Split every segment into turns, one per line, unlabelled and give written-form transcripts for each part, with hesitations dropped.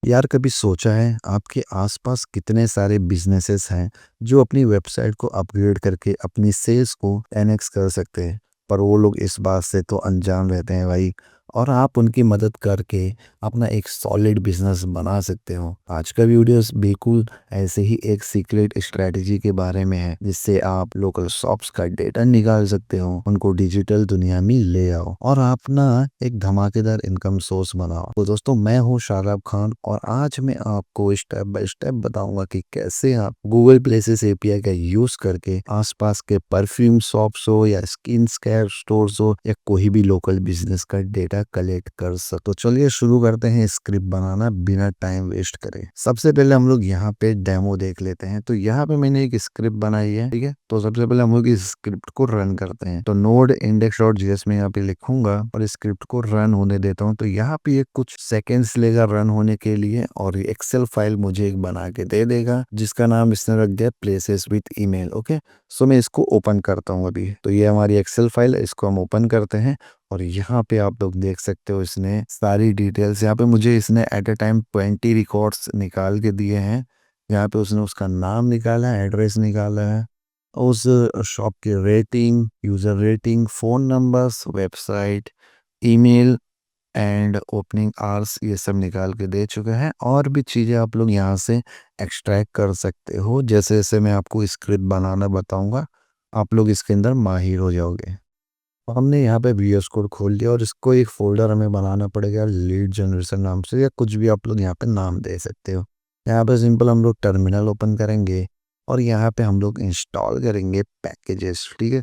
यार कभी सोचा है आपके आसपास कितने सारे बिजनेसेस हैं जो अपनी वेबसाइट को अपग्रेड करके अपनी सेल्स को 10x कर सकते हैं। पर वो लोग इस बात से तो अनजान रहते हैं भाई। और आप उनकी मदद करके अपना एक सॉलिड बिजनेस बना सकते हो। आज का वीडियोस बिल्कुल ऐसे ही एक सीक्रेट स्ट्रेटजी के बारे में है जिससे आप लोकल शॉप्स का डेटा निकाल सकते हो, उनको डिजिटल दुनिया में ले आओ और आप ना एक धमाकेदार इनकम सोर्स बनाओ। तो दोस्तों, मैं हूँ शादाब खान और आज मैं आपको स्टेप बाय स्टेप बताऊंगा कि कैसे आप गूगल प्लेसेस एपीआई का यूज करके आसपास के परफ्यूम शॉप्स हो या स्किन केयर स्टोर्स हो या कोई भी लोकल बिजनेस का डेटा कलेक्ट कर सको। तो चलिए शुरू करते हैं स्क्रिप्ट बनाना बिना टाइम वेस्ट करे। सबसे पहले हम लोग यहाँ पे डेमो देख लेते हैं। तो यहाँ पे मैंने एक स्क्रिप्ट बनाई है, ठीक है। तो सबसे पहले हम लोग इस स्क्रिप्ट को रन करते हैं। तो नोड index.js में यहाँ पे लिखूंगा और स्क्रिप्ट को रन होने देता हूँ। तो यहाँ पे ये कुछ सेकेंड्स लेगा रन होने के लिए और एक्सेल फाइल मुझे एक बना के दे देगा जिसका नाम इसने रख दिया प्लेसेस विद ईमेल। ओके, सो मैं इसको ओपन करता हूँ अभी। तो ये हमारी एक्सेल फाइल है, इसको हम ओपन करते हैं और यहाँ पे आप लोग देख सकते हो इसने सारी डिटेल्स, यहाँ पे मुझे इसने एट ए टाइम 20 रिकॉर्ड्स निकाल के दिए हैं। यहाँ पे उसने उसका नाम निकाला है, एड्रेस निकाला है, उस शॉप की rating, user rating, phone numbers, website, email and opening hours, ये सब निकाल के दे चुके हैं। और भी चीज़ें आप लोग यहाँ से एक्सट्रैक्ट कर सकते हो। जैसे जैसे मैं आपको स्क्रिप्ट बनाना बताऊंगा आप लोग इसके अंदर माहिर हो जाओगे। तो हमने यहाँ पे वीएस कोड खोल लिया और इसको एक फोल्डर हमें बनाना पड़ेगा लीड जनरेशन नाम से, या कुछ भी आप लोग यहाँ पे नाम दे सकते हो। यहाँ पे सिंपल हम लोग टर्मिनल ओपन करेंगे और यहाँ पे हम लोग इंस्टॉल करेंगे पैकेजेस, ठीक है।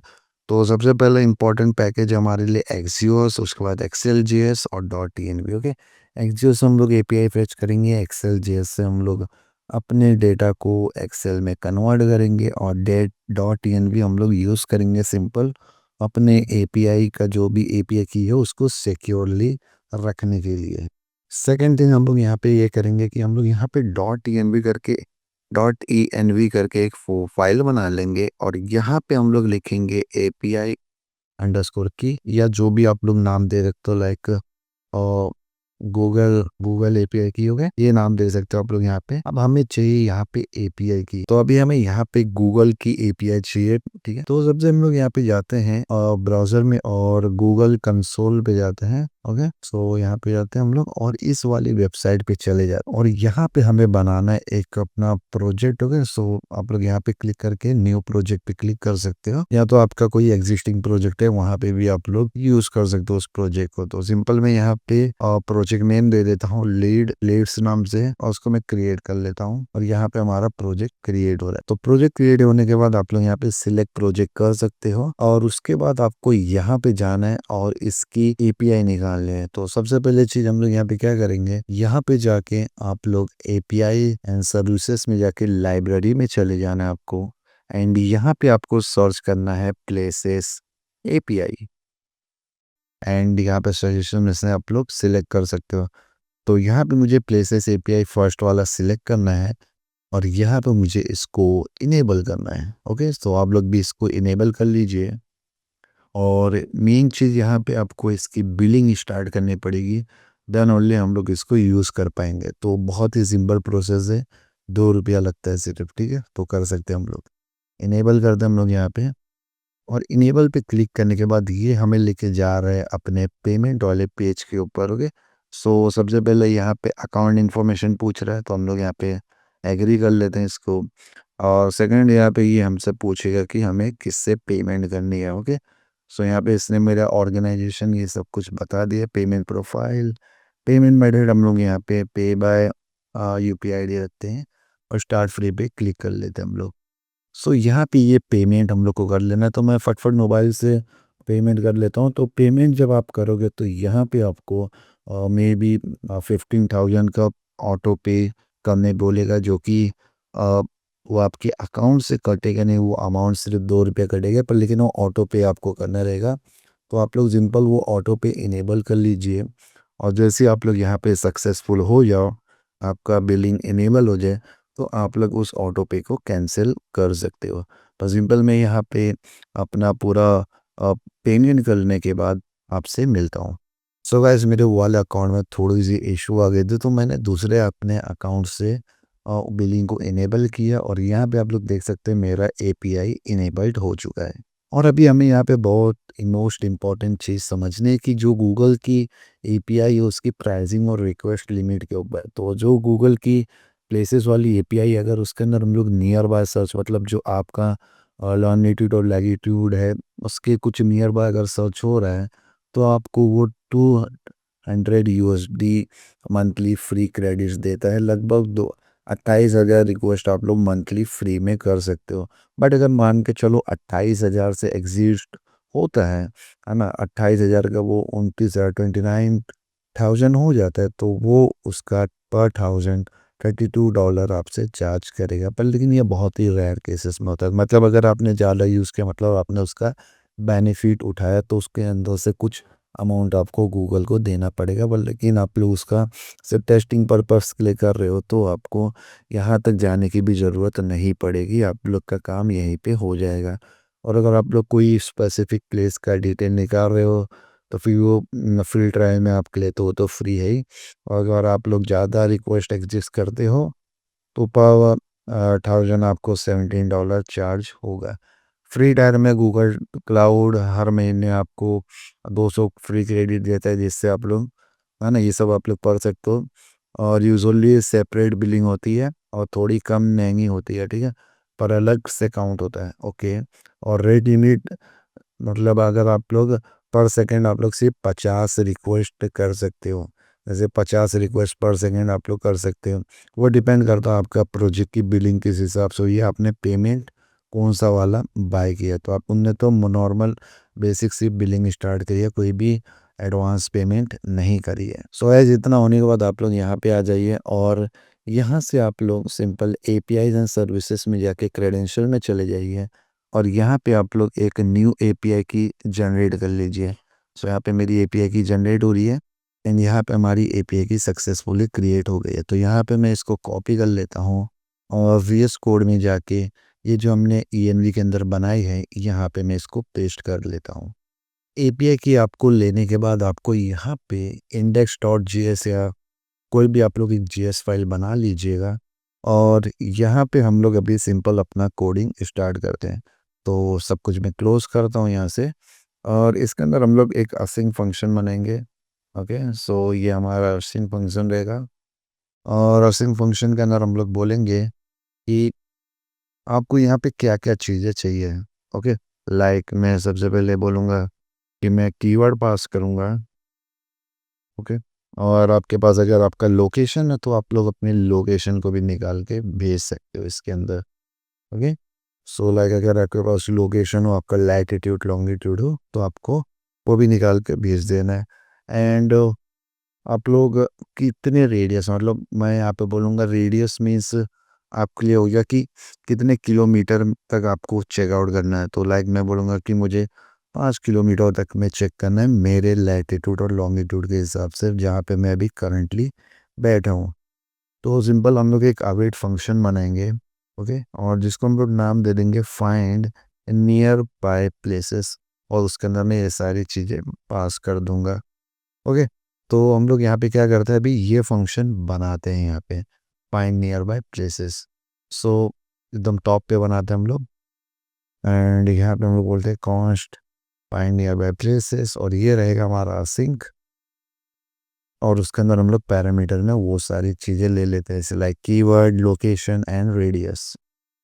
तो सबसे पहले इंपॉर्टेंट पैकेज हमारे लिए एक्सियोस, उसके बाद एक्सेल जेएस और डॉट टीएनवी। ओके, एक्सियोस हम लोग एपीआई फेच करेंगे, एक्सेल जेएस से हम लोग अपने डेटा को एक्सेल में कन्वर्ट करेंगे और डेट डॉट टीएनवी हम लोग यूज़ करेंगे सिंपल अपने एपीआई का जो भी एपीआई की है उसको सिक्योरली रखने के लिए। सेकेंड थिंग हम लोग यहाँ पे ये करेंगे कि हम लोग यहाँ पे डॉट ई एन वी करके एक फाइल बना लेंगे और यहाँ पे हम लोग लिखेंगे एपीआई अंडरस्कोर की, या जो भी आप लोग नाम दे सकते हो, लाइक गूगल गूगल एपीआई की हो गए, ये नाम दे सकते हो आप लोग यहाँ पे। अब हमें चाहिए यहाँ पे एपीआई की, तो अभी हमें यहाँ पे गूगल की एपीआई चाहिए, ठीक है। तो सबसे हम लोग यहाँ पे जाते हैं ब्राउजर में और गूगल कंसोल पे जाते हैं। ओके, सो यहाँ पे जाते हैं हम लोग और इस वाली वेबसाइट पे चले जाते हैं और यहाँ पे हमें बनाना है एक अपना प्रोजेक्ट। ओके, सो आप लोग यहाँ पे क्लिक करके न्यू प्रोजेक्ट पे क्लिक कर सकते हो, या तो आपका कोई एग्जिस्टिंग प्रोजेक्ट है वहाँ पे भी आप लोग यूज कर सकते हो उस प्रोजेक्ट को। तो सिंपल मैं यहाँ पे प्रोजेक्ट नेम दे देता हूँ लीड्स नाम से और उसको मैं क्रिएट कर लेता हूँ और यहाँ पे हमारा प्रोजेक्ट क्रिएट हो रहा है। तो प्रोजेक्ट क्रिएट होने के बाद आप लोग यहाँ पे सिलेक्ट प्रोजेक्ट कर सकते हो और उसके बाद आपको यहाँ पे जाना है और इसकी एपीआई निकालने है। तो सबसे पहले चीज हम लोग यहाँ पे क्या करेंगे, यहाँ पे जाके आप लोग एपीआई एंड सर्विसेज में जाके लाइब्रेरी में चले जाना है आपको एंड यहाँ पे आपको सर्च करना है प्लेसेस एपीआई एंड यहाँ पे सजेशन में से आप लोग सिलेक्ट कर सकते हो। तो यहाँ पे मुझे प्लेसेस एपीआई फर्स्ट वाला सिलेक्ट करना है और यहाँ पे मुझे इसको इनेबल करना है। ओके, तो आप लोग भी इसको इनेबल कर लीजिए और मेन चीज़ यहाँ पे आपको इसकी बिलिंग स्टार्ट करनी पड़ेगी, देन ओनली हम लोग इसको यूज़ कर पाएंगे। तो बहुत ही सिंपल प्रोसेस है, 2 रुपया लगता है सिर्फ, ठीक है। तो कर सकते हैं हम लोग, इनेबल करते हैं हम लोग यहाँ पे और इनेबल पे क्लिक करने के बाद ये हमें लेके जा रहा है अपने पेमेंट वाले पेज के ऊपर। ओके, सो सबसे पहले यहाँ पे अकाउंट इन्फॉर्मेशन पूछ रहा है तो हम लोग यहाँ पे एग्री कर लेते हैं इसको। और सेकंड यहाँ पे ये हमसे पूछेगा कि हमें किससे पेमेंट करनी है। ओके, सो यहाँ पे इसने मेरा ऑर्गेनाइजेशन ये सब कुछ बता दिया, पेमेंट प्रोफाइल, पेमेंट मेथड हम लोग यहाँ पे पे बाय यूपीआई आईडी रखते हैं और स्टार्ट फ्री पे क्लिक कर लेते हैं हम लोग। सो यहाँ पे ये पेमेंट हम लोग को कर लेना है, तो मैं फटफट मोबाइल से पेमेंट कर लेता हूँ। तो पेमेंट जब आप करोगे तो यहाँ पे आपको मे बी 15,000 का ऑटो पे करने बोलेगा, जो कि अ, वो आपके अकाउंट से कटेगा नहीं, वो अमाउंट सिर्फ 2 रुपये कटेगा पर, लेकिन वो ऑटो पे आपको करना रहेगा। तो आप लोग सिंपल वो ऑटो पे इनेबल कर लीजिए और जैसे ही आप लोग यहाँ पे सक्सेसफुल हो जाओ, आपका बिलिंग इनेबल हो जाए, तो आप लोग उस ऑटो पे को कैंसिल कर सकते हो। तो सिंपल मैं यहाँ पे अपना पूरा पेमेंट करने के बाद आपसे मिलता हूँ। सो गाइस मेरे वो वाले अकाउंट में थोड़ी सी इशू आ गई थी, तो मैंने दूसरे अपने अकाउंट से बिलिंग को इनेबल किया और यहाँ पे आप लोग देख सकते हैं मेरा एपीआई इनेबल्ड हो चुका है। और अभी हमें यहाँ पे बहुत मोस्ट इम्पॉर्टेंट चीज़ समझनी है कि जो गूगल की एपीआई है उसकी प्राइसिंग और रिक्वेस्ट लिमिट के ऊपर। तो जो गूगल की प्लेसेस वाली एपीआई, अगर उसके अंदर हम लोग नियर बाय सर्च, मतलब जो आपका लॉन्गिट्यूड और लैटिट्यूड है उसके कुछ नियर बाय अगर सर्च हो रहा है, तो आपको वो 200 यूएसडी मंथली फ्री क्रेडिट्स देता है। लगभग दो 28,000 रिक्वेस्ट आप लोग मंथली फ्री में कर सकते हो। बट अगर मान के चलो 28,000 से एग्जिस्ट होता है ना, 28,000 का वो 29,000 हो जाता है, तो वो उसका पर थाउजेंड $32 आपसे चार्ज करेगा। पर लेकिन ये बहुत ही रेयर केसेस में होता है, मतलब अगर आपने ज़्यादा यूज़ किया, मतलब आपने उसका बेनिफिट उठाया, तो उसके अंदर से कुछ अमाउंट आपको गूगल को देना पड़ेगा। पर लेकिन आप लोग उसका सिर्फ टेस्टिंग पर्पस के लिए कर रहे हो, तो आपको यहाँ तक जाने की भी ज़रूरत नहीं पड़ेगी, आप लोग का काम यहीं पे हो जाएगा। और अगर आप लोग कोई स्पेसिफिक प्लेस का डिटेल निकाल रहे हो, तो फिर वो फ्री ट्रायल में आपके लिए तो वो तो फ्री है ही। और अगर आप लोग ज़्यादा रिक्वेस्ट एग्जिस्ट करते हो, तो पर 1000 आपको $17 चार्ज होगा। फ्री टायर में गूगल क्लाउड हर महीने आपको 200 फ्री क्रेडिट देता है, जिससे आप लोग, है ना, ये सब आप लोग पढ़ सकते हो। और यूजुअली सेपरेट बिलिंग होती है और थोड़ी कम महंगी होती है, ठीक है, पर अलग से काउंट होता है, ओके। और रेट लिमिट, मतलब अगर आप लोग पर सेकंड आप लोग सिर्फ 50 रिक्वेस्ट कर सकते हो, जैसे 50 रिक्वेस्ट पर सेकंड आप लोग कर सकते हो। वो डिपेंड करता है आपका प्रोजेक्ट की बिलिंग किस हिसाब से हुई है, आपने पेमेंट कौन सा वाला बाय किया। तो आप उनने तो नॉर्मल बेसिक सी बिलिंग स्टार्ट करी है, कोई भी एडवांस पेमेंट नहीं करी है। सो एज इतना होने के बाद आप लोग यहाँ पे आ जाइए और यहाँ से आप लोग सिंपल एपीआईज एंड सर्विसेज में जाके क्रेडेंशियल में चले जाइए और यहाँ पे आप लोग एक न्यू एपीआई की जनरेट कर लीजिए। सो यहाँ पे मेरी एपीआई की जनरेट हो रही है एंड यहाँ पे हमारी एपीआई की सक्सेसफुली क्रिएट हो गई है। तो यहाँ पे मैं इसको कॉपी कर लेता हूँ और वीएस कोड में जाके ये जो हमने ईएनवी के अंदर बनाई है, यहाँ पे मैं इसको पेस्ट कर लेता हूँ। एपीआई की आपको लेने के बाद आपको यहाँ पे index.js या कोई भी आप लोग एक जीएस फाइल बना लीजिएगा और यहाँ पे हम लोग अभी सिंपल अपना कोडिंग स्टार्ट करते हैं। तो सब कुछ मैं क्लोज करता हूँ यहाँ से और इसके अंदर हम लोग एक असिंग फंक्शन बनाएंगे। ओके, सो ये हमारा असिंग फंक्शन रहेगा और असिंग फंक्शन के अंदर हम लोग बोलेंगे कि आपको यहाँ पे क्या क्या चीज़ें चाहिए। ओके, लाइक मैं सबसे पहले बोलूँगा कि मैं कीवर्ड पास करूँगा। ओके, और आपके पास अगर आपका लोकेशन है, तो आप लोग अपने लोकेशन को भी निकाल के भेज सकते हो इसके अंदर। ओके, सो लाइक अगर आपके पास लोकेशन हो, आपका लैटिट्यूड लॉन्गिट्यूड हो, तो आपको वो भी निकाल के भेज देना है। एंड आप लोग कितने रेडियस, मतलब मैं यहाँ पे बोलूँगा रेडियस मीन्स आपके लिए हो गया कि कितने किलोमीटर तक आपको चेकआउट करना है। तो लाइक मैं बोलूँगा कि मुझे 5 किलोमीटर तक में चेक करना है मेरे लैटिट्यूड और लॉन्गिट्यूड के हिसाब से, जहाँ पे मैं अभी करंटली बैठा हूँ। तो सिंपल हम लोग एक अवेट फंक्शन बनाएंगे, ओके, और जिसको हम लोग नाम दे देंगे फाइंड नियर बाय प्लेसेस और उसके अंदर मैं ये सारी चीज़ें पास कर दूंगा। ओके, तो हम लोग यहाँ पे क्या करते हैं, अभी ये फंक्शन बनाते हैं यहाँ पे फाइंड नियर बाय प्लेसेस। सो एकदम टॉप पे बनाते हैं हम लोग एंड यहाँ पे हम लोग बोलते हैं const find near by places और ये रहेगा हमारा सिंक। और उसके अंदर हम लोग पैरामीटर में वो सारी चीज़ें ले लेते हैं, जैसे like keyword, location and radius.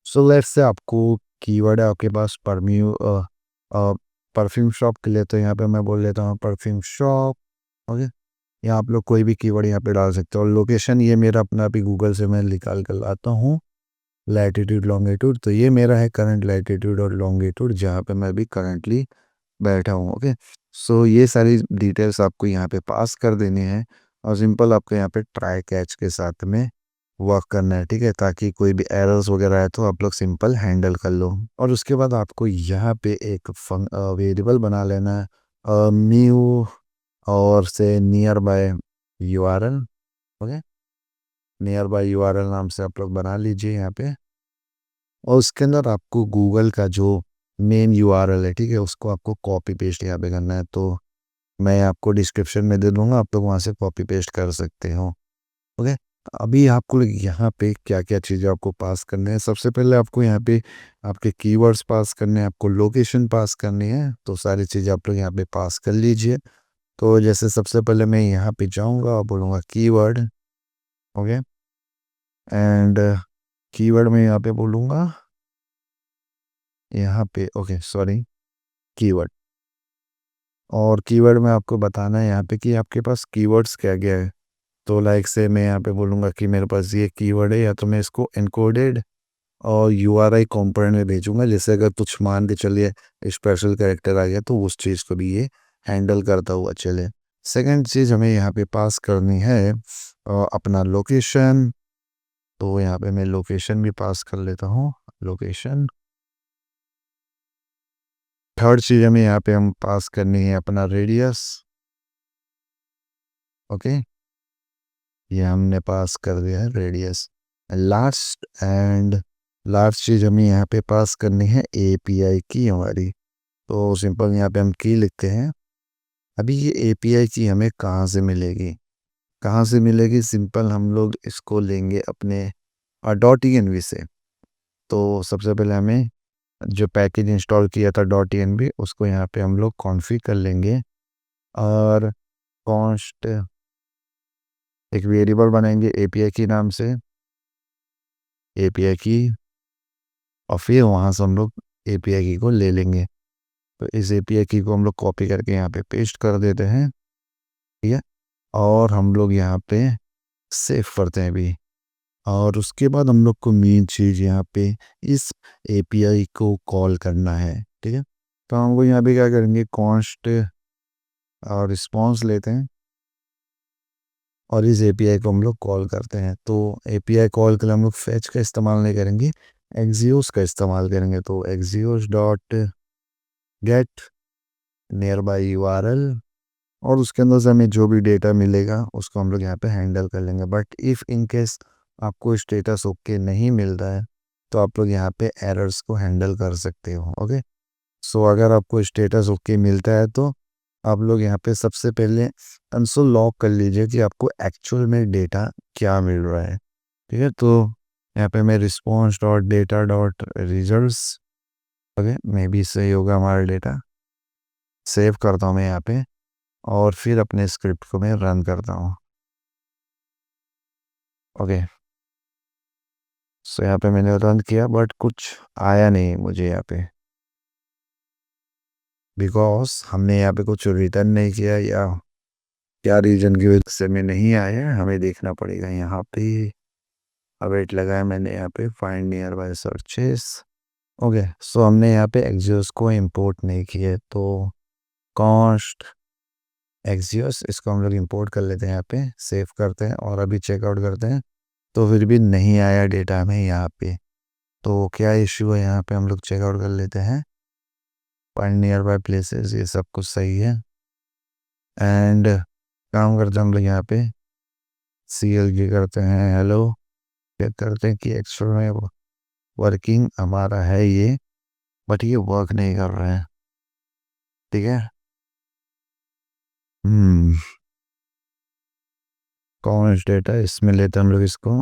So let's say आपको कीवर्ड है आपके पास परफ्यूम शॉप के लिए, तो यहाँ पे मैं बोल लेता हूँ परफ्यूम शॉप। ओके, यहाँ आप लोग कोई भी कीवर्ड यहाँ पे डाल सकते हो। और लोकेशन ये मेरा अपना भी गूगल से मैं निकाल कर लाता हूँ, लैटिट्यूड लॉन्गिट्यूड, तो ये मेरा है करंट लैटिट्यूड और लॉन्गिट्यूड जहाँ पे मैं अभी करंटली बैठा हूँ। ओके, सो ये सारी डिटेल्स आपको यहाँ पे पास कर देनी है और सिंपल आपको यहाँ पे ट्राई कैच के साथ में वर्क करना है, ठीक है, ताकि कोई भी एरर्स वगैरह है तो आप लोग सिंपल हैंडल कर लो। और उसके बाद आपको यहाँ पे एक वेरिएबल बना लेना है न्यू और से near by URL. Okay, near by URL नाम से आप लोग बना लीजिए यहाँ पे और उसके अंदर आपको गूगल का जो मेन यूआरएल है, ठीक है, उसको आपको कॉपी पेस्ट यहाँ पे करना है। तो मैं आपको डिस्क्रिप्शन में दे दूंगा, आप लोग वहाँ से कॉपी पेस्ट कर सकते हो। ओके, अभी आपको यहाँ पे क्या क्या चीज़ें आपको पास करने हैं। सबसे पहले आपको यहाँ पे आपके कीवर्ड्स पास करने हैं, आपको लोकेशन पास करनी है, तो सारी चीज़ें आप लोग यहाँ पे पास कर लीजिए। तो जैसे सबसे पहले मैं यहाँ पे जाऊँगा और बोलूँगा कीवर्ड। ओके, एंड कीवर्ड में यहाँ पे बोलूँगा यहाँ पे, ओके सॉरी, कीवर्ड। और कीवर्ड में आपको बताना है यहाँ पे कि आपके पास कीवर्ड्स क्या क्या है। तो लाइक से मैं यहाँ पे बोलूँगा कि मेरे पास ये कीवर्ड है, या तो मैं इसको एनकोडेड और यूआरआई कंपोनेंट में भेजूंगा, जैसे अगर कुछ मान के चलिए स्पेशल कैरेक्टर आ गया तो उस चीज़ को भी ये हैंडल करता हुआ चले। सेकंड चीज़ हमें यहाँ पे पास करनी है अपना लोकेशन। तो यहाँ पे मैं लोकेशन भी पास कर लेता हूँ, लोकेशन। थर्ड चीज़ हमें यहाँ पे हम पास करनी है अपना रेडियस। ओके, ये हमने पास कर दिया है रेडियस। लास्ट चीज़ हमें यहाँ पे पास करनी है एपीआई की हमारी। तो सिंपल यहाँ पे हम की लिखते हैं। अभी ये एपीआई की हमें कहाँ से मिलेगी, कहाँ से मिलेगी? सिंपल हम लोग इसको लेंगे अपने .env से। तो सबसे पहले हमें जो पैकेज इंस्टॉल किया था .env, उसको यहाँ पे हम लोग कॉन्फ़िगर कर लेंगे, और कॉन्स्ट एक वेरिएबल बनाएंगे एपीआई की नाम से, एपीआई की, और फिर वहाँ से हम लोग एपीआई की को ले लेंगे। तो इस एपीआई की को हम लोग कॉपी करके यहाँ पे पेस्ट कर देते हैं, ठीक है। और हम लोग यहाँ पे सेव करते हैं अभी। और उसके बाद हम लोग को मेन चीज़ यहाँ पे इस एपीआई को कॉल करना है, ठीक है। तो हम लोग यहाँ पे क्या करेंगे, कॉन्स्ट और रिस्पॉन्स लेते हैं, और इस एपीआई को हम लोग कॉल करते हैं। तो एपीआई कॉल के लिए हम लोग फैच का इस्तेमाल नहीं करेंगे, एक्सियोस का इस्तेमाल करेंगे। तो Axios dot gate near by URL, और उसके अंदर से हमें जो भी डेटा मिलेगा उसको हम लोग यहाँ पे हैंडल कर लेंगे। बट इफ़ इन केस आपको स्टेटस ओके नहीं मिल रहा है, तो आप लोग यहाँ पे एरर्स को हैंडल कर सकते हो। ओके, सो अगर आपको स्टेटस ओके मिलता है तो आप लोग यहाँ पे सबसे पहले कंसोल लॉग कर लीजिए कि आपको एक्चुअल में डेटा क्या मिल रहा है, ठीक है। तो यहाँ पे मैं response dot data dot results, okay, may be सही होगा हमारा डेटा। सेव करता हूँ मैं यहाँ पे, और फिर अपने स्क्रिप्ट को मैं रन करता हूँ। ओके, सो यहाँ पे मैंने रन किया, बट कुछ आया नहीं मुझे यहाँ पे, बिकॉज हमने यहाँ पे कुछ रिटर्न नहीं किया, या क्या रीजन की वजह से में नहीं आया है, हमें देखना पड़ेगा यहाँ पे। अवेट लगाया मैंने यहाँ पे, find nearby searches. Okay, so हमने यहाँ पे एक्सियोस को इंपोर्ट नहीं किया, तो कॉस्ट एक्सियोस इसको हम लोग इंपोर्ट कर लेते हैं, यहाँ पे सेव करते हैं और अभी चेकआउट करते हैं। तो फिर भी नहीं आया डेटा हमें यहाँ पे, तो क्या इश्यू है यहाँ पे हम लोग चेकआउट कर लेते हैं। फाइंड नियर बाय प्लेसेस, ये सब कुछ सही है। एंड काम करते हैं हम लोग यहाँ पे CLG करते हैं, हेलो, चेक करते हैं कि एक्चुअल में वर्किंग हमारा है ये, बट ये वर्क नहीं कर रहा है, ठीक है। कौन डेटा इसमें लेते हैं हम लोग इसको,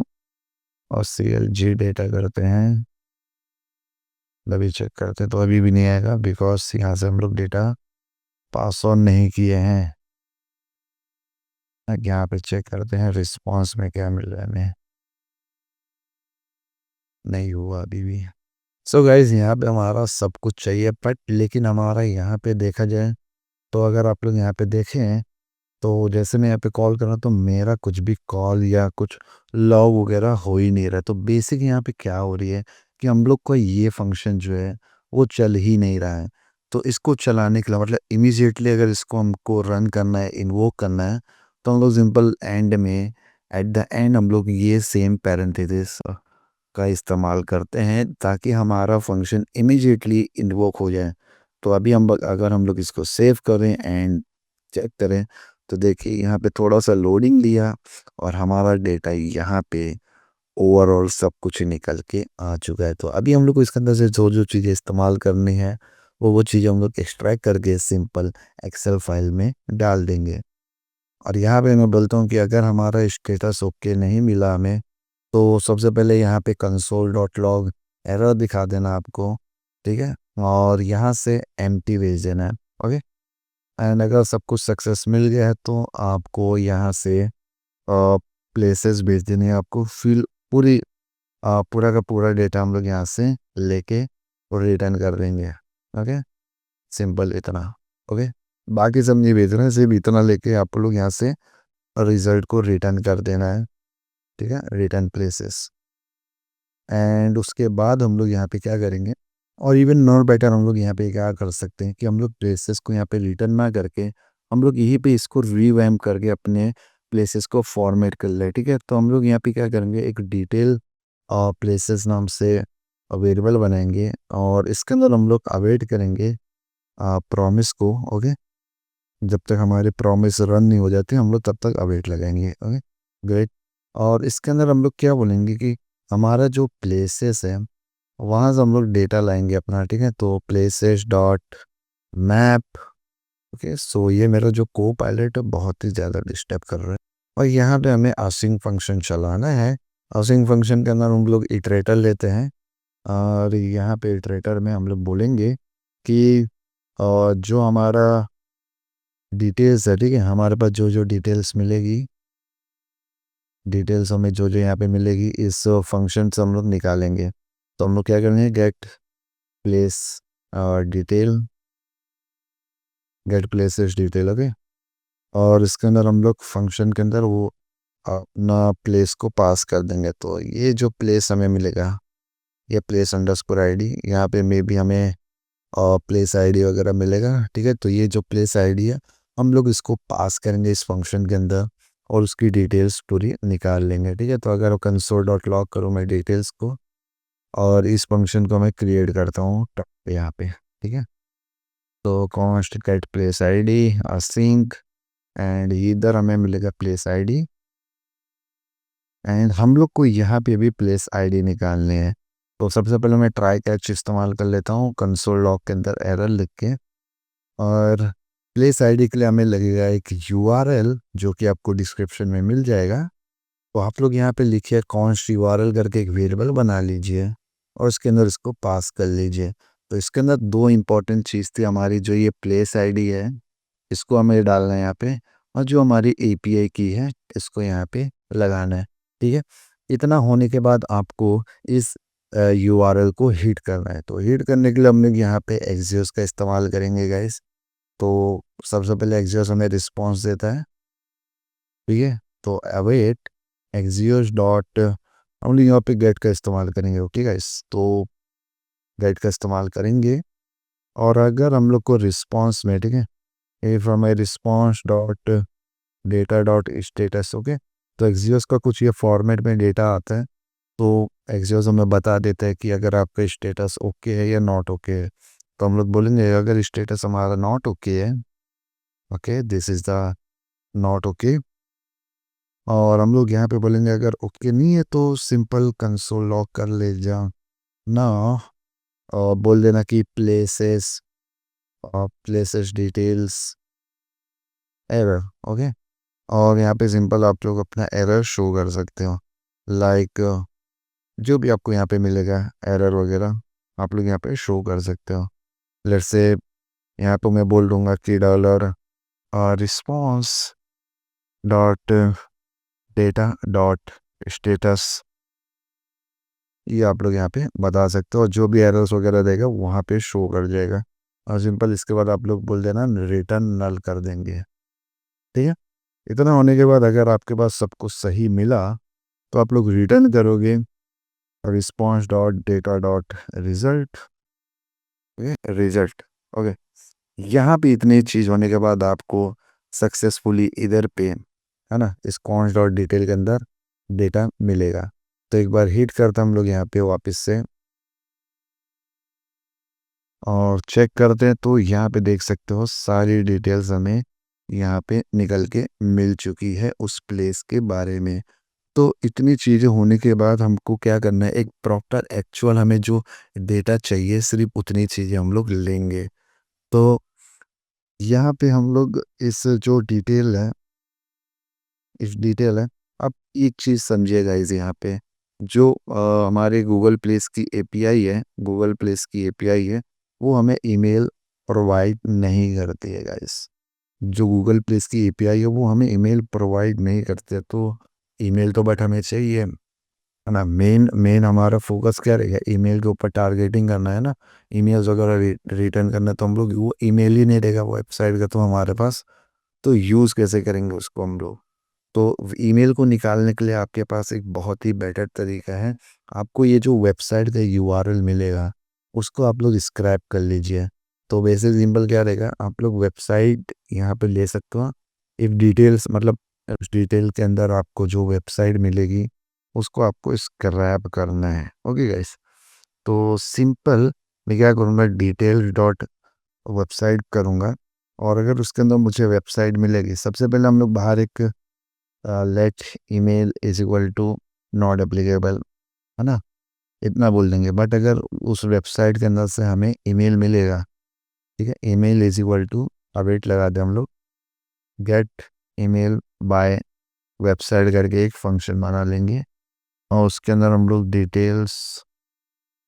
और CLG डेटा करते हैं, अभी चेक करते हैं, तो अभी भी नहीं आएगा बिकॉज यहाँ से हम लोग डेटा पास ऑन नहीं किए हैं। यहाँ पे चेक करते हैं रिस्पॉन्स में क्या मिल रहा है हमें, नहीं हुआ अभी भी। सो गाइज यहाँ पे हमारा सब कुछ चाहिए, बट लेकिन हमारा यहाँ पे देखा जाए तो अगर आप लोग यहाँ पे देखें, तो जैसे मैं यहाँ पे कॉल कर रहा हूँ तो मेरा कुछ भी कॉल या कुछ लॉग वगैरह हो ही नहीं रहा। तो बेसिक यहाँ पे क्या हो रही है कि हम लोग को ये फंक्शन जो है वो चल ही नहीं रहा है। तो इसको चलाने के लिए मतलब इमीडिएटली अगर इसको हमको रन करना है, इन्वोक करना है, तो हम लोग सिंपल एंड में, एट द एंड हम लोग ये सेम पैरेंथेसिस का इस्तेमाल करते हैं ताकि हमारा फंक्शन इमीडिएटली इन्वोक हो जाए। तो अभी हम अगर हम लोग इसको सेव करें एंड चेक करें, तो देखिए यहाँ पे थोड़ा सा लोडिंग लिया और हमारा डेटा यहाँ पे ओवरऑल सब कुछ निकल के आ चुका है। तो अभी हम लोग को इसके अंदर से जो जो चीज़ें इस्तेमाल करनी है वो चीज़ हम लोग एक्सट्रैक्ट करके सिंपल एक्सेल फाइल में डाल देंगे। और यहाँ पे मैं बोलता हूँ कि अगर हमारा स्टेटस ओके नहीं मिला हमें, तो सबसे पहले यहाँ पे कंसोल डॉट लॉग एरर दिखा देना आपको, ठीक है, और यहाँ से एम्प्टी भेज देना है। ओके, एंड अगर सब कुछ सक्सेस मिल गया है तो आपको यहाँ से प्लेसेस भेज देने हैं आपको, फिल पूरी पूरा का पूरा डेटा हम लोग यहाँ से लेके और रिटर्न कर देंगे। ओके, सिंपल इतना। ओके, बाकी सब नहीं भेज रहे हैं, सिर्फ इतना लेके आप लोग यहाँ से रिजल्ट को रिटर्न कर देना है, ठीक है, रिटर्न प्लेसेस। एंड उसके बाद हम लोग यहाँ पे क्या करेंगे, और इवन नॉट बेटर हम लोग यहाँ पे क्या कर सकते हैं कि हम लोग प्लेसेस को यहाँ पे रिटर्न ना करके हम लोग यहीं पे इसको रीवैम्प करके अपने प्लेसेस को फॉर्मेट कर ले, ठीक है। तो हम लोग यहाँ पे क्या करेंगे, एक डिटेल प्लेसेस नाम से वेरिएबल बनाएंगे और इसके अंदर हम लोग अवेट करेंगे प्रॉमिस को। ओके, जब तक हमारे प्रॉमिस रन नहीं हो जाते हम लोग तब तक अवेट लगाएंगे। Okay, great. और इसके अंदर हम लोग क्या बोलेंगे कि हमारा जो प्लेसेस है वहाँ से हम लोग डेटा लाएंगे अपना, ठीक है। तो प्लेसेस डॉट मैप। ओके, सो ये मेरा जो को पायलट है बहुत ही ज़्यादा डिस्टर्ब कर रहा है, और यहाँ पे हमें आसिंग फंक्शन चलाना है। आसिंग फंक्शन के अंदर हम लोग इटरेटर लेते हैं, और यहाँ पे इटरेटर में हम लोग बोलेंगे कि जो हमारा डिटेल्स है, ठीक है, हमारे पास जो जो डिटेल्स मिलेगी, डिटेल्स हमें जो जो यहाँ पे मिलेगी इस फंक्शन से हम लोग निकालेंगे। तो हम लोग क्या करेंगे, get place detail, get places detail. Okay, और इसके अंदर हम लोग फंक्शन के अंदर वो अपना प्लेस को पास कर देंगे। तो ये जो प्लेस हमें मिलेगा ये प्लेस अंडरस्कोर आईडी, यहाँ पे मे बी हमें प्लेस आईडी वगैरह मिलेगा, ठीक है। तो ये जो प्लेस आईडी है हम लोग इसको पास करेंगे इस फंक्शन के अंदर और उसकी डिटेल्स पूरी निकाल लेंगे, ठीक है। तो अगर कंसोल डॉट लॉग करूँ मैं डिटेल्स को और इस फंक्शन को मैं क्रिएट करता हूँ यहाँ पे, ठीक है। तो const get place ID sync, and इधर हमें मिलेगा प्लेस आईडी, एंड हम लोग को यहाँ पे भी प्लेस आईडी निकालने हैं। तो सबसे पहले मैं ट्राई कैच इस्तेमाल कर लेता हूँ कंसोल लॉग के अंदर एरर लिख के, और प्लेस आईडी के लिए हमें लगेगा एक यूआरएल जो कि आपको डिस्क्रिप्शन में मिल जाएगा। तो आप लोग यहाँ पे लिखिए कॉन्स्ट यूआरएल करके एक वेरिएबल बना लीजिए और इसके अंदर इसको पास कर लीजिए। तो इसके अंदर दो इंपॉर्टेंट चीज़ थी हमारी, जो ये प्लेस आईडी है इसको हमें डालना है यहाँ पे, और जो हमारी एपीआई की है इसको यहाँ पे लगाना है, ठीक है। इतना होने के बाद आपको इस यूआरएल को हिट करना है। तो हिट करने के लिए हम लोग यहाँ पे एक्सियोस का इस्तेमाल करेंगे गाइस। तो सबसे पहले एक्सियोस हमें रिस्पॉन्स देता है, ठीक है। तो अवेट एक्सियोस डॉट, हम लोग यहाँ पे गेट का इस्तेमाल करेंगे। ओके गाइस, तो गेट का इस्तेमाल करेंगे, और अगर हम लोग को रिस्पॉन्स में, ठीक है, इफ हमें response dot data dot status, okay, तो एक्सियोस का कुछ ये फॉर्मेट में डेटा आता है। तो एक्सियोस हमें बता देता है कि अगर आपका स्टेटस ओके है या नॉट ओके है। तो हम लोग बोलेंगे अगर स्टेटस हमारा नॉट ओके है, okay, this is the not okay. और हम लोग यहाँ पे बोलेंगे अगर ओके नहीं है तो सिंपल कंसोल लॉग कर ले जा ना, और बोल देना कि places places details error. Okay, और यहाँ पे सिंपल आप लोग अपना एरर शो कर सकते हो, लाइक जो भी आपको यहाँ पे मिलेगा एरर वगैरह आप लोग यहाँ पे शो कर सकते हो। लेट्स से यहाँ पे मैं बोल दूंगा कि dollar response dot data dot status, ये आप लोग यहाँ पे बता सकते हो, और जो भी एरर्स वगैरह देगा वहाँ पे शो कर जाएगा। और सिंपल इसके बाद आप लोग बोल देना रिटर्न नल कर देंगे, ठीक है। इतना होने के बाद अगर आपके पास सब कुछ सही मिला तो आप लोग रिटर्न करोगे response dot data dot result, result. Okay, यहाँ पे इतनी चीज़ होने के बाद आपको सक्सेसफुली इधर पे, है ना, इस कॉन्स डॉट डिटेल के अंदर डेटा मिलेगा। तो एक बार हिट करते हम लोग यहाँ पे वापस से और चेक करते हैं, तो यहाँ पे देख सकते हो सारी डिटेल्स हमें यहाँ पे निकल के मिल चुकी है उस प्लेस के बारे में। तो इतनी चीज़ें होने के बाद हमको क्या करना है, एक प्रॉपर एक्चुअल हमें जो डेटा चाहिए सिर्फ़ उतनी चीज़ें हम लोग लेंगे। तो यहाँ पे हम लोग इस जो डिटेल है इस डिटेल है, आप एक चीज़ समझिएगा इस यहाँ पे, जो हमारे गूगल प्लेस की एपीआई है, गूगल प्लेस की एपीआई है, वो हमें ईमेल प्रोवाइड नहीं करती है गाइस। जो गूगल प्लेस की एपीआई है वो हमें ईमेल प्रोवाइड नहीं करते, तो ईमेल तो बट हमें चाहिए, है ना। मेन मेन हमारा फोकस क्या रहेगा, ईमेल के ऊपर टारगेटिंग करना है ना, ईमेल्स वगैरह रिटर्न करना है, तो हम लोग वो ईमेल ही नहीं देगा वो वेबसाइट का तो हमारे पास, तो यूज़ कैसे करेंगे उसको हम लोग। तो ईमेल को निकालने के लिए आपके पास एक बहुत ही बेटर तरीका है। आपको ये जो वेबसाइट का यूआरएल मिलेगा, उसको आप लोग स्क्रैप कर लीजिए। तो वैसे सिंपल क्या रहेगा, आप लोग वेबसाइट यहाँ पे ले सकते हो। इफ डिटेल्स मतलब उस डिटेल के अंदर आपको जो वेबसाइट मिलेगी, उसको आपको स्क्रैप करना है। ओके गाइस, तो सिंपल मैं क्या करूँगा, डिटेल डॉट वेबसाइट करूँगा, और अगर उसके अंदर मुझे वेबसाइट मिलेगी, सबसे पहले हम लोग बाहर एक let email is equal to not applicable, है ना, इतना बोल देंगे। बट अगर उस वेबसाइट के अंदर से हमें ईमेल मिलेगा, ठीक है, email is equal to await लगा दें हम लोग, गेट ईमेल बाय वेबसाइट करके एक फंक्शन बना लेंगे, और उसके अंदर हम लोग डिटेल्स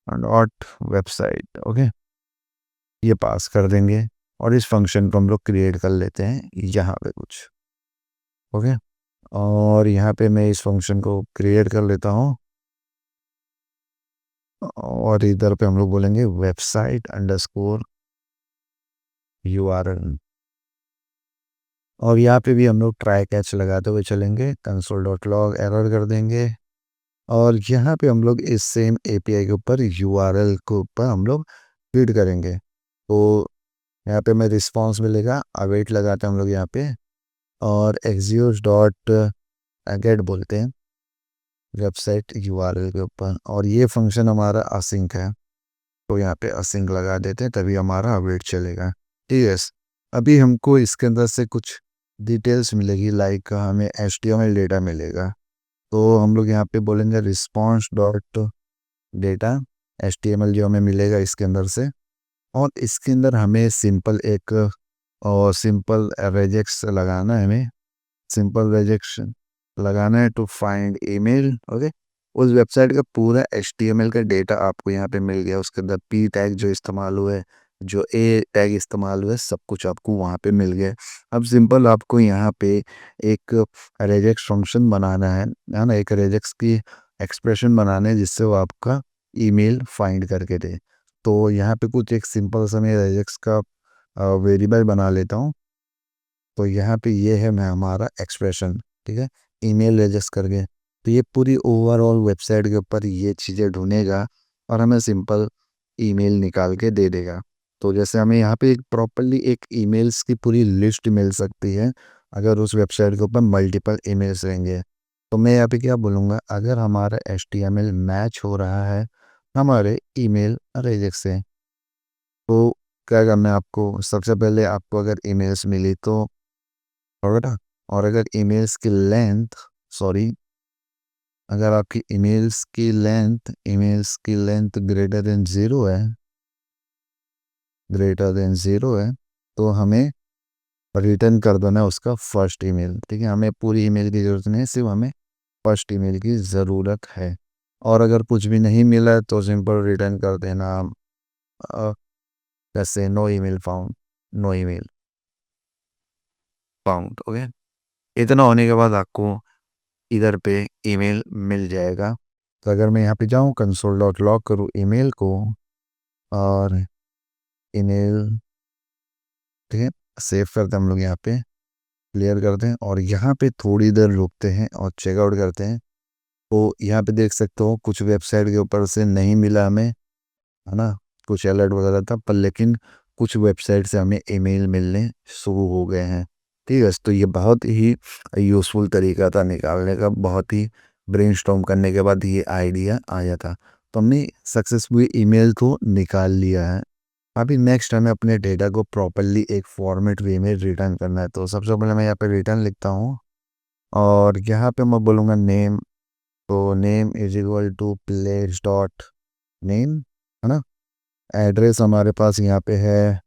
डॉट वेबसाइट, ओके, ये पास कर देंगे, और इस फंक्शन को हम लोग क्रिएट कर लेते हैं यहाँ पे कुछ, ओके। और यहाँ पे मैं इस फंक्शन को क्रिएट कर लेता हूँ, और इधर पे हम लोग बोलेंगे वेबसाइट अंडरस्कोर यूआरएल, और यहाँ पे भी हम लोग ट्राई कैच लगाते हुए चलेंगे, कंसोल डॉट लॉग एरर कर देंगे, और यहाँ पे हम लोग इस सेम एपीआई के ऊपर यूआरएल के ऊपर हम लोग फीड करेंगे। तो यहाँ पे मैं रिस्पॉन्स मिलेगा, अवेट लगाते हैं हम लोग यहाँ पे, और एक्सियोस डॉट गेट बोलते हैं वेबसाइट यूआरएल के ऊपर, और ये फंक्शन हमारा असिंक है, तो यहाँ पे असिंक लगा देते हैं, तभी हमारा वेट चलेगा। ठीक है, अभी हमको इसके अंदर से कुछ डिटेल्स मिलेगी, लाइक हमें एचटीएमएल डेटा मिलेगा, तो हम लोग यहाँ पे बोलेंगे रिस्पॉन्स डॉट डेटा एचटीएमएल जो हमें मिलेगा इसके अंदर से, और इसके अंदर हमें सिंपल एक और सिंपल रेजेक्स लगाना है, हमें सिंपल रिजेक्शन लगाना है टू फाइंड ईमेल, ओके। उस वेबसाइट का पूरा एचटीएमएल का डेटा आपको यहाँ पे मिल गया, उसके अंदर पी टैग जो इस्तेमाल हुआ है, जो ए टैग इस्तेमाल हुआ है, सब कुछ आपको वहाँ पे मिल गया। अब सिंपल आपको यहाँ पे एक रेजेक्स फंक्शन बनाना है ना, एक रेजेक्स की एक्सप्रेशन बनाना है जिससे वो आपका ईमेल फाइंड करके दे। तो यहाँ पे कुछ एक सिंपल सा मैं रेजेक्स का वेरिएबल बना लेता हूँ। तो यहाँ पे ये है मैं हमारा एक्सप्रेशन, ठीक है, ईमेल रजिस्टर करके। तो ये पूरी ओवरऑल वेबसाइट के ऊपर ये चीज़ें ढूंढेगा, और हमें सिंपल ईमेल निकाल के दे देगा। तो जैसे हमें यहाँ पे एक प्रॉपरली एक ईमेल्स की पूरी लिस्ट मिल सकती है, अगर उस वेबसाइट के ऊपर मल्टीपल ईमेल्स रहेंगे। तो मैं यहाँ पे क्या बोलूँगा, अगर हमारा एचटीएमएल मैच हो रहा है हमारे ईमेल रजिस्टर से, तो क्या करना है आपको, सबसे पहले आपको अगर ईमेल्स मिली तो, और ना, और अगर सॉरी, अगर आपकी ईमेल्स की लेंथ ग्रेटर देन 0 है, तो हमें रिटर्न कर देना है उसका फर्स्ट ईमेल, ठीक है। हमें पूरी ईमेल की ज़रूरत नहीं है, सिर्फ हमें फर्स्ट ईमेल की ज़रूरत है। और अगर कुछ भी नहीं मिला है तो सिंपल रिटर्न कर देना, अ, जैसे no email found, no email found, okay. इतना होने के बाद आपको इधर पे ईमेल मिल जाएगा। तो अगर मैं यहाँ पे जाऊँ, कंसोल डॉट लॉग करूँ ईमेल को, और ईमेल, ठीक है, सेव करते हैं हम लोग, यहाँ पे क्लियर करते हैं, और यहाँ पे थोड़ी देर रुकते हैं और चेकआउट करते हैं। तो यहाँ पे देख सकते हो कुछ वेबसाइट के ऊपर से नहीं मिला हमें, है ना, कुछ अलर्ट वगैरह था पर, लेकिन कुछ वेबसाइट से हमें ईमेल मिलने शुरू हो गए हैं। ठीक है, तो ये बहुत ही यूज़फुल तरीका था निकालने का, बहुत ही ब्रेनस्टॉर्म करने के बाद ये आइडिया आया था। तो हमने सक्सेसफुली ईमेल को निकाल लिया है। अभी नेक्स्ट हमें अपने डेटा को प्रॉपरली एक फॉर्मेट वे में रिटर्न करना है। तो सबसे पहले मैं यहाँ पे रिटर्न लिखता हूँ, और यहाँ पे मैं बोलूँगा नेम तो name is equal to place dot name, है ना। एड्रेस हमारे पास यहाँ पे है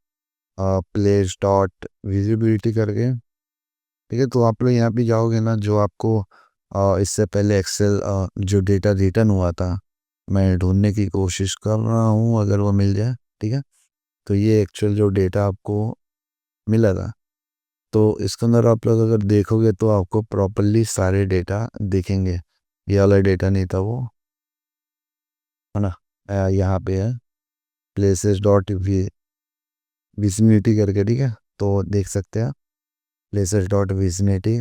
प्लेस डॉट विजिबिलिटी करके, ठीक है। तो आप लोग यहाँ पे जाओगे ना, जो आपको इससे पहले एक्सेल जो डेटा रिटर्न हुआ था, मैं ढूंढने की कोशिश कर रहा हूँ अगर वो मिल जाए, ठीक है। तो ये एक्चुअल जो डेटा आपको मिला था, तो इसके अंदर आप लोग अगर देखोगे तो आपको प्रॉपरली सारे डेटा दिखेंगे। ये वाला डेटा नहीं था वो, है ना। यहाँ पे है प्लेसेस डॉट विसिनिटी करके, ठीक है। तो देख सकते हैं प्लेसेस डॉट विसिनिटी,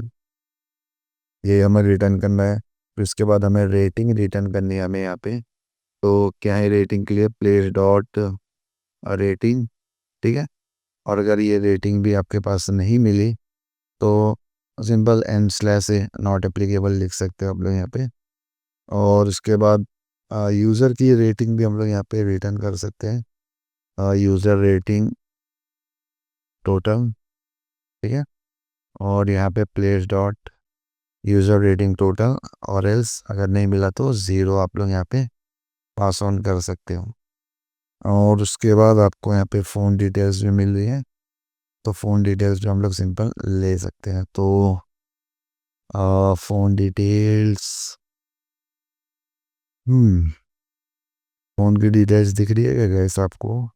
ये हमें रिटर्न करना है। फिर उसके बाद हमें रेटिंग रिटर्न करनी है हमें यहाँ पे। तो क्या है रेटिंग के लिए, प्लेस डॉट रेटिंग, ठीक है। और अगर ये रेटिंग भी आपके पास नहीं मिली तो सिंपल एन स्लैश से नॉट एप्लीकेबल लिख सकते हो आप लोग यहाँ पे। और उसके बाद यूज़र की रेटिंग भी हम लोग यहाँ पे रिटर्न कर सकते हैं, यूज़र रेटिंग टोटल, ठीक है। और यहाँ पे place dot user rating total, और एल्स अगर नहीं मिला तो ज़ीरो आप लोग यहाँ पे पास ऑन कर सकते हो। और उसके बाद आपको यहाँ पे फ़ोन डिटेल्स भी मिल रही है, तो फ़ोन डिटेल्स जो हम लोग सिंपल ले सकते हैं। तो फ़ोन डिटेल्स, फ़ोन की डिटेल्स दिख रही है क्या गैस आपको?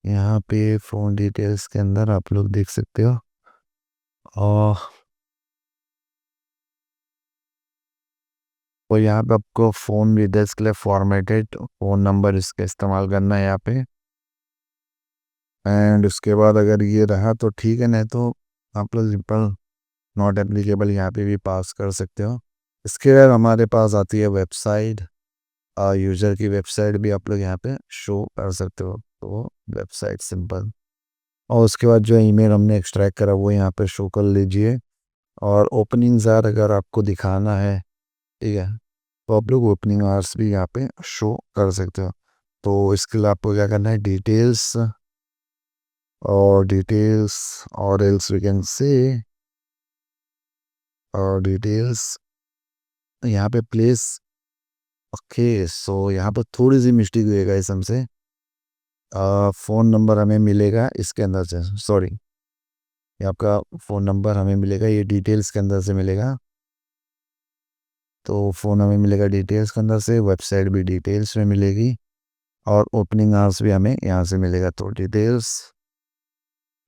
यहाँ पे फ़ोन डिटेल्स के अंदर आप लोग देख सकते हो। और यहाँ पे आपको फ़ोन डिटेल्स के लिए फॉर्मेटेड फ़ोन नंबर इसका इस्तेमाल करना है यहाँ पे। एंड उसके बाद अगर ये रहा तो ठीक है, नहीं तो आप लोग सिंपल नॉट एप्लीकेबल यहाँ पे भी पास कर सकते हो। इसके बाद हमारे पास आती है वेबसाइट, यूज़र की वेबसाइट भी आप लोग यहाँ पे शो कर सकते हो। तो वेबसाइट सिंपल, और उसके बाद जो ईमेल हमने एक्सट्रैक्ट करा वो यहाँ पे शो कर लीजिए। और ओपनिंग्स आर अगर आपको दिखाना है, ठीक है, तो आप लोग ओपनिंग आवर्स भी यहाँ पे शो कर सकते हो। तो इसके लिए आपको क्या करना है, डिटेल्स और एल्स वी कैन से और डिटेल्स यहाँ पे प्लेस। ओके, सो यहाँ पर थोड़ी सी मिस्टेक हुएगा इस हमसे। फ़ोन नंबर हमें मिलेगा इसके अंदर से, सॉरी, ये आपका फ़ोन नंबर हमें मिलेगा, ये डिटेल्स के अंदर से मिलेगा। तो फ़ोन हमें मिलेगा डिटेल्स के अंदर से, वेबसाइट भी डिटेल्स में मिलेगी, और ओपनिंग आवर्स भी हमें यहाँ से मिलेगा। तो डिटेल्स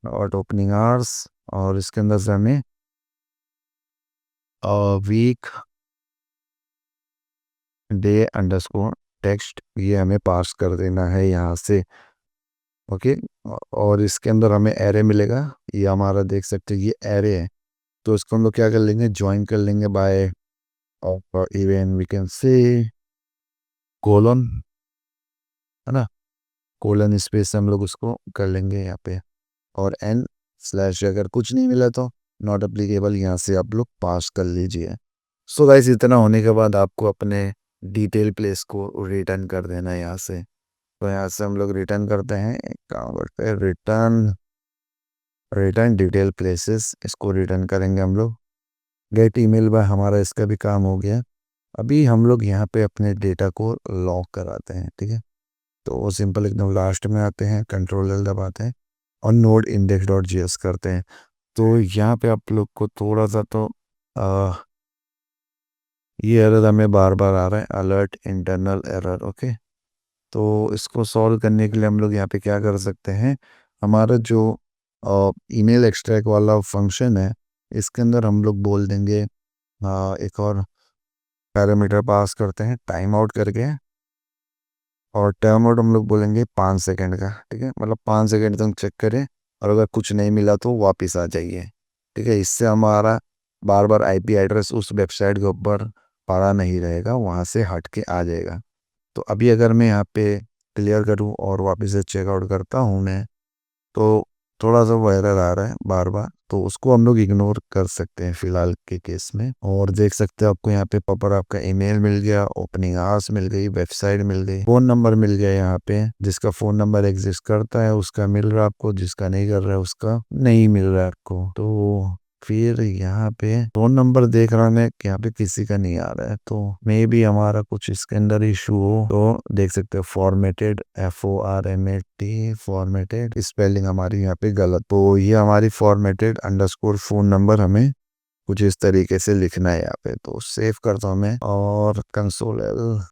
और ओपनिंग आवर्स, और इसके अंदर से हमें वीक डे अंडरस्कोर टेक्स्ट ये हमें पास कर देना है यहाँ से। ओके, और इसके अंदर हमें एरे मिलेगा, ये हमारा देख सकते हैं ये एरे है। तो इसको हम लोग क्या कर लेंगे, ज्वाइन कर लेंगे बाय और even we can say colon, है ना, कोलन स्पेस से हम लोग उसको कर लेंगे यहाँ पे। और एन स्लैश अगर कुछ नहीं मिला तो नॉट अप्लीकेबल यहाँ से आप लोग पास कर लीजिए। सो गाइस इतना होने के बाद आपको अपने डिटेल प्लेस को रिटर्न कर देना है यहाँ से। तो यहाँ से हम लोग रिटर्न करते हैं, काम करते हैं रिटर्न, रिटर्न डिटेल प्लेसेस, इसको रिटर्न करेंगे हम लोग। गेट ईमेल बाय हमारा इसका भी काम हो गया। अभी हम लोग यहाँ पे अपने डेटा को लॉक कराते हैं, ठीक है। तो वो सिंपल एकदम लास्ट में आते हैं, कंट्रोल एल दबाते हैं और नोड इंडेक्स डॉट जीएस करते हैं। तो यहाँ पे आप लोग को थोड़ा सा तो आ, ये एरर हमें बार बार आ रहा है, अलर्ट इंटरनल एरर। ओके, तो इसको सॉल्व करने के लिए हम लोग यहाँ पे क्या कर सकते हैं, हमारा जो ईमेल एक्सट्रैक्ट वाला फंक्शन है, इसके अंदर हम लोग बोल देंगे एक और पैरामीटर पास करते हैं टाइम आउट करके, और टाइम आउट हम लोग बोलेंगे 5 सेकंड का, ठीक है। मतलब 5 सेकंड तक चेक करें, और अगर कुछ नहीं मिला तो वापस आ जाइए, ठीक है। इससे हमारा बार बार आईपी एड्रेस उस वेबसाइट के ऊपर पड़ा नहीं रहेगा, वहाँ से हट के आ जाएगा। तो अभी अगर मैं यहाँ पे क्लियर करूँ और वापस से चेकआउट करता हूँ मैं, तो थोड़ा सा वो एरर आ रहा है बार बार, तो उसको हम लोग इग्नोर कर सकते हैं फिलहाल के केस में। और देख सकते हैं आपको यहाँ पे प्रॉपर आपका ईमेल मिल गया, ओपनिंग आवर्स मिल गई, वेबसाइट मिल गई, फोन नंबर मिल गया। यहाँ पे जिसका फोन नंबर एग्जिस्ट करता है उसका मिल रहा है आपको, जिसका नहीं कर रहा है उसका नहीं मिल रहा है आपको। तो फिर यहाँ पे फ़ोन नंबर देख रहा मैं, यहाँ पे किसी का नहीं आ रहा है, तो मे बी हमारा कुछ इसके अंदर इशू हो। तो देख सकते हो फॉर्मेटेड, FORMAT फॉर्मेटेड, स्पेलिंग हमारी यहाँ पे गलत। तो ये हमारी फॉर्मेटेड अंडरस्कोर फ़ोन नंबर हमें कुछ इस तरीके से लिखना है यहाँ पे। तो सेव करता हूँ मैं और कंसोल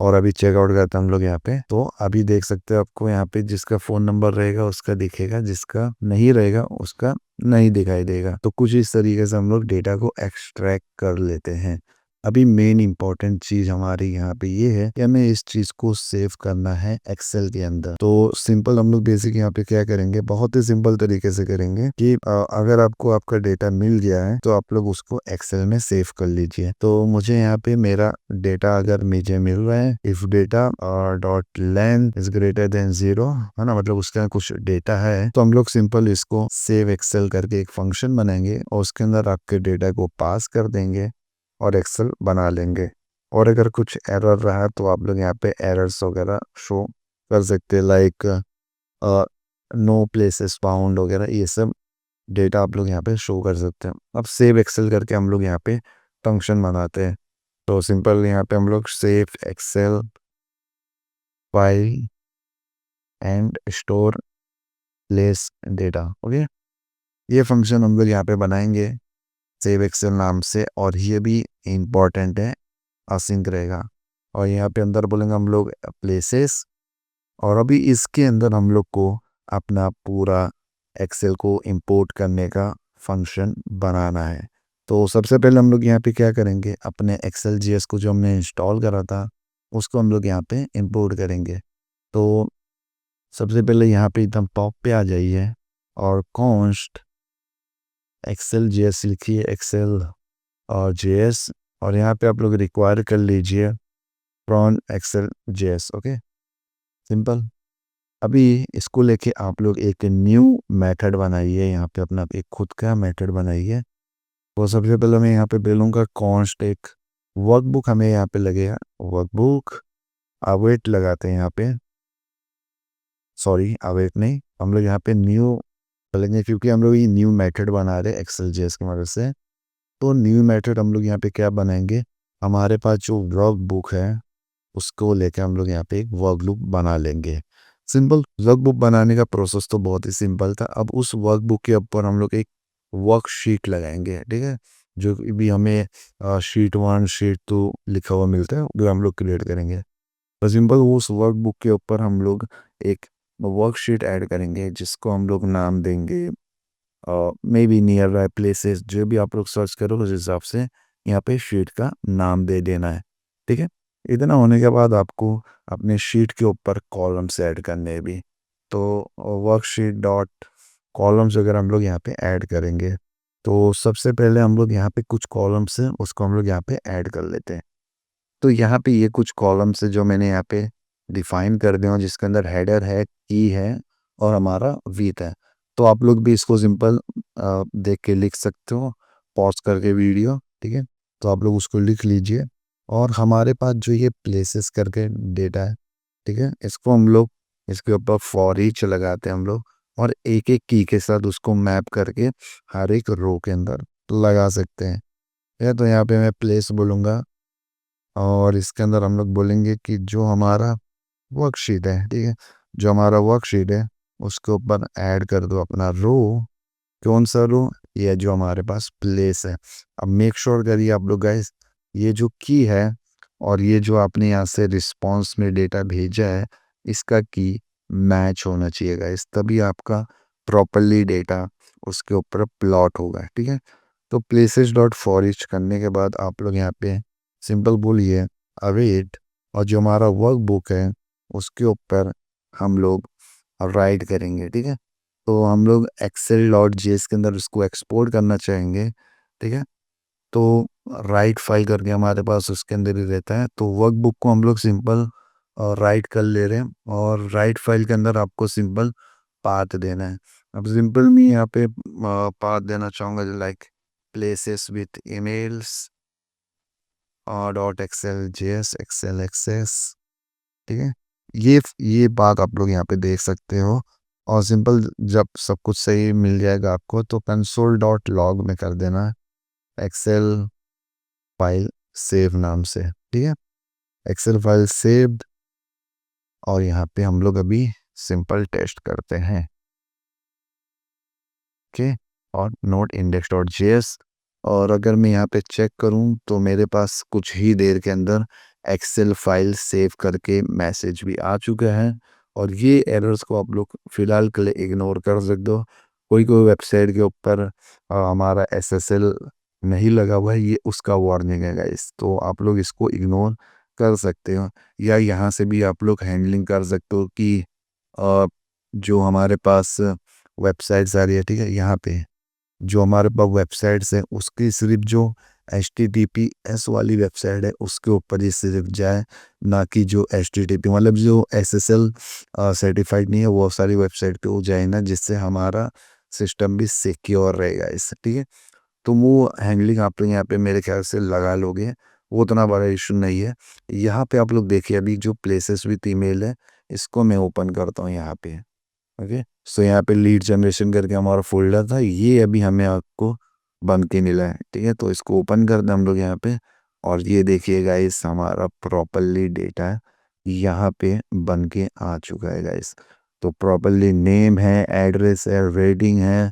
और अभी चेकआउट करते हैं हम लोग यहाँ पे। तो अभी देख सकते हो आपको यहाँ पे जिसका फोन नंबर रहेगा उसका दिखेगा, जिसका नहीं रहेगा उसका नहीं दिखाई देगा। तो कुछ इस तरीके से हम लोग डेटा को एक्सट्रैक्ट कर लेते हैं। अभी मेन इंपॉर्टेंट चीज हमारी यहाँ पे ये है कि हमें इस चीज को सेव करना है एक्सेल के अंदर। तो सिंपल हम लोग बेसिक यहाँ पे क्या करेंगे, बहुत ही सिंपल तरीके से करेंगे कि अगर आपको आपका डेटा मिल गया है तो आप लोग उसको एक्सेल में सेव कर लीजिए। तो मुझे यहाँ पे मेरा डेटा अगर मुझे मिल रहा है, if data dot length is greater than 0, है ना, मतलब उसका कुछ डेटा है, तो हम लोग सिंपल इसको सेव एक्सेल करके एक फंक्शन बनाएंगे और उसके अंदर आपके डेटा को पास कर देंगे और एक्सेल बना लेंगे। और अगर कुछ एरर रहा तो आप लोग यहाँ पे एरर्स वगैरह शो कर सकते हैं, लाइक नो प्लेसेस फाउंड वगैरह, ये सब डेटा आप लोग यहाँ पे शो कर सकते हैं। अब सेव एक्सेल करके हम लोग यहाँ पे फंक्शन बनाते हैं। तो सिंपल यहाँ पे हम लोग save Excel file and store place data, okay, ये फंक्शन हम लोग यहाँ पे बनाएंगे सेव एक्सेल नाम से। और ये भी इम्पोर्टेंट है, असिंक रहेगा। और यहाँ पे अंदर बोलेंगे हम लोग प्लेसेस, और अभी इसके अंदर हम लोग को अपना पूरा एक्सेल को इंपोर्ट करने का फंक्शन बनाना है। तो सबसे पहले हम लोग यहाँ पे क्या करेंगे, अपने एक्सेल जीएस को जो हमने इंस्टॉल करा था उसको हम लोग यहाँ पे इंपोर्ट करेंगे। तो सबसे पहले यहाँ पे एकदम टॉप पे आ जाइए और कॉन्स्ट एक्सेल जीएस लिखिए, एक्सेल और जीएस, और यहाँ पे आप लोग रिक्वायर कर लीजिए from Excel GS, okay, simple. अभी इसको लेके आप लोग एक न्यू मेथड बनाइए, यहाँ पे अपना एक खुद का मेथड बनाइए। तो सबसे पहले मैं यहाँ पे बोलूँगा कॉन्स्ट एक वर्कबुक हमें यहाँ पे लगेगा, वर्कबुक अवेट लगाते हैं यहाँ पे, सॉरी अवेट नहीं, हम लोग यहाँ पे न्यू बोलेंगे क्योंकि हम लोग ये न्यू मेथड बना रहे हैं एक्सेल जेएस की मदद से। तो न्यू मेथड हम लोग यहाँ पे क्या बनाएंगे, हमारे पास जो वर्कबुक है उसको लेके हम लोग यहाँ पे एक वर्कबुक बना लेंगे। सिंपल वर्कबुक बनाने का प्रोसेस तो बहुत ही सिंपल था। अब उस वर्कबुक के ऊपर हम लोग एक वर्कशीट लगाएंगे, ठीक है, जो भी हमें शीट 1 शीट 2 लिखा हुआ मिलता है जो हम लोग क्रिएट करेंगे। तो सिंपल उस वर्कबुक के ऊपर हम लोग एक वर्कशीट ऐड करेंगे जिसको हम लोग नाम देंगे may be near by places, जो भी आप लोग सर्च करो उस हिसाब से यहाँ पे शीट का नाम दे देना है, ठीक है। इतना होने के बाद आपको अपने शीट के ऊपर कॉलम्स ऐड करने हैं भी। तो वर्कशीट डॉट कॉलम्स अगर हम लोग यहाँ पे ऐड करेंगे, तो सबसे पहले हम लोग यहाँ पे कुछ कॉलम्स हैं उसको हम लोग यहाँ पे ऐड कर लेते हैं। तो यहाँ पे ये कुछ कॉलम्स है जो मैंने यहाँ पे डिफाइन कर दिया हूँ, जिसके अंदर हेडर है, की है और हमारा विथ है। तो आप लोग भी इसको सिंपल देख के लिख सकते हो, पॉज करके वीडियो, ठीक है। तो आप लोग उसको लिख लीजिए। और हमारे पास जो ये प्लेसेस करके डेटा है, ठीक है, इसको हम लोग इसके ऊपर फॉर ईच लगाते हैं हम लोग, और एक एक की के साथ उसको मैप करके हर एक रो के अंदर लगा सकते हैं। या तो यहाँ पे मैं प्लेस बोलूँगा और इसके अंदर हम लोग बोलेंगे कि जो हमारा वर्कशीट है, ठीक है, जो हमारा वर्कशीट है उसके ऊपर ऐड कर दो अपना रो। कौन सा रो, ये जो हमारे पास प्लेस है। अब मेक श्योर करिए आप लोग गाइस, ये जो की है और ये जो आपने यहाँ से रिस्पॉन्स में डेटा भेजा है इसका की मैच होना चाहिए गाइस, तभी आपका प्रॉपरली डेटा उसके ऊपर प्लॉट होगा, ठीक है। तो प्लेसेस डॉट फॉर ईच करने के बाद आप लोग यहाँ पे सिंपल बोलिए अवेट, और जो हमारा वर्क बुक है उसके ऊपर हम लोग राइट करेंगे, ठीक है। तो हम लोग एक्सेल डॉट जीएस के अंदर उसको एक्सपोर्ट करना चाहेंगे, ठीक है। तो राइट फाइल करके हमारे पास उसके अंदर ही रहता है। तो वर्कबुक को हम लोग सिंपल राइट कर ले रहे हैं और राइट फाइल के अंदर आपको सिंपल पाथ देना है। अब सिंपल मैं यहाँ पे पाथ देना चाहूँगा like places with emails dot Excel JS Excel access, ठीक है। ये बात आप लोग यहाँ पे देख सकते हो। और सिंपल जब सब कुछ सही मिल जाएगा आपको तो कंसोल डॉट लॉग में कर देना है। एक्सेल फाइल सेव नाम से, ठीक है। एक्सेल फाइल सेव्ड, और यहाँ पे हम लोग अभी सिंपल टेस्ट करते हैं, ओके। और नोट इंडेक्स डॉट जेएस, और अगर मैं यहाँ पे चेक करूँ तो मेरे पास कुछ ही देर के अंदर एक्सेल फाइल सेव करके मैसेज भी आ चुका है। और ये एरर्स को आप लोग फिलहाल के लिए इग्नोर कर सकते हो। कोई कोई वेबसाइट के ऊपर हमारा एसएसएल नहीं लगा हुआ है, ये उसका वार्निंग है गाइस, तो आप लोग इसको इग्नोर कर सकते हो। या यहाँ से भी आप लोग हैंडलिंग कर सकते हो कि जो हमारे पास वेबसाइट्स आ रही है, ठीक है, यहाँ पे जो हमारे पास वेबसाइट्स है उसकी सिर्फ जो HTTPS वाली वेबसाइट है उसके ऊपर ही सिर्फ जाए, ना कि जो HTTP मतलब जो SSL सर्टिफाइड नहीं है वो सारी वेबसाइट पे वो जाए ना, जिससे हमारा सिस्टम भी सिक्योर रहेगा इससे, ठीक है। तो वो हैंडलिंग आप लोग यहाँ पे मेरे ख्याल से लगा लोगे, वो उतना बड़ा इशू नहीं है। यहाँ पे आप लोग देखिए अभी जो प्लेसेस विथ ईमेल है, इसको मैं ओपन करता हूँ यहाँ पे, ओके। सो यहाँ पे लीड जनरेशन करके हमारा फोल्डर था, ये अभी हमें आपको बन के मिला है, ठीक है। तो इसको ओपन करते हैं हम लोग यहाँ पे, और ये देखिए गाइस हमारा प्रॉपरली डेटा यहाँ पे बन के आ चुका है गाइस। तो प्रॉपरली नेम है, एड्रेस है, रेटिंग है,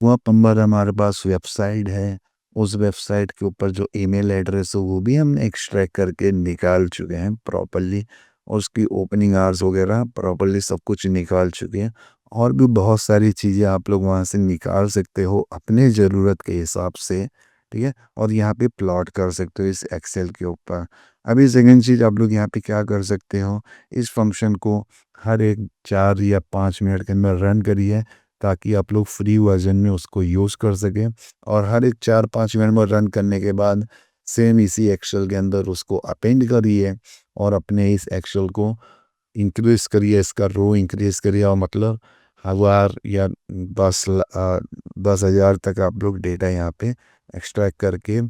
वह नंबर हमारे पास वेबसाइट है, उस वेबसाइट के ऊपर जो ईमेल एड्रेस है वो भी हम एक्सट्रैक्ट करके निकाल चुके हैं प्रॉपरली, और उसकी ओपनिंग आवर्स वगैरह प्रॉपरली सब कुछ निकाल चुके हैं। और भी बहुत सारी चीज़ें आप लोग वहाँ से निकाल सकते हो अपने ज़रूरत के हिसाब से, ठीक है। और यहाँ पे प्लॉट कर सकते हो इस एक्सेल के ऊपर। अभी सेकंड चीज़ आप लोग यहाँ पे क्या कर सकते हो, इस फंक्शन को हर एक 4 या 5 मिनट के अंदर रन करिए, ताकि आप लोग फ्री वर्जन में उसको यूज़ कर सकें। और हर एक 4-5 मिनट में रन करने के बाद सेम इसी एक्सेल के अंदर उसको अपेंड करिए, और अपने इस एक्सेल को इंक्रीज़ करिए, इसका रो इंक्रीज़ करिए, और मतलब 1000 या 10,000 तक आप लोग डेटा यहाँ पे एक्सट्रैक्ट करके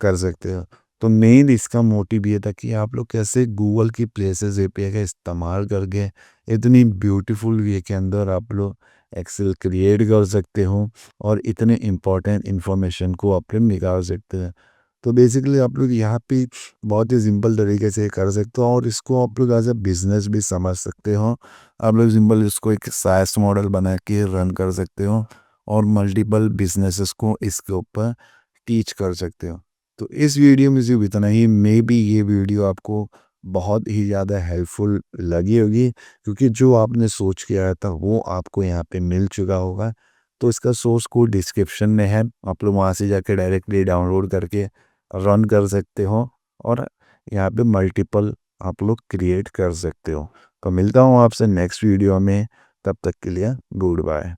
कर सकते हो। तो मेन इसका मोटिव ये था कि आप लोग कैसे गूगल की प्लेसेस एपीआई का इस्तेमाल करके इतनी ब्यूटीफुल वे के अंदर आप लोग एक्सेल क्रिएट कर सकते हो, और इतने इम्पोर्टेंट इन्फॉर्मेशन को आप लोग निकाल सकते हैं। तो बेसिकली आप लोग यहाँ पे बहुत ही सिंपल तरीके से कर सकते हो, और इसको आप लोग एज ए बिजनेस भी समझ सकते हो। आप लोग सिंपल इसको एक साइज मॉडल बना के रन कर सकते हो, और मल्टीपल बिजनेसेस को इसके ऊपर टीच कर सकते हो। तो इस वीडियो में सिर्फ इतना ही, मे बी ये वीडियो आपको बहुत ही ज़्यादा हेल्पफुल लगी होगी, क्योंकि जो आपने सोच के आया था वो आपको यहाँ पे मिल चुका होगा। तो इसका सोर्स कोड डिस्क्रिप्शन में है, आप लोग वहाँ से जाके डायरेक्टली डाउनलोड करके रन कर सकते हो, और यहाँ पे मल्टीपल आप लोग क्रिएट कर सकते हो। तो मिलता हूँ आपसे नेक्स्ट वीडियो में, तब तक के लिए गुड बाय।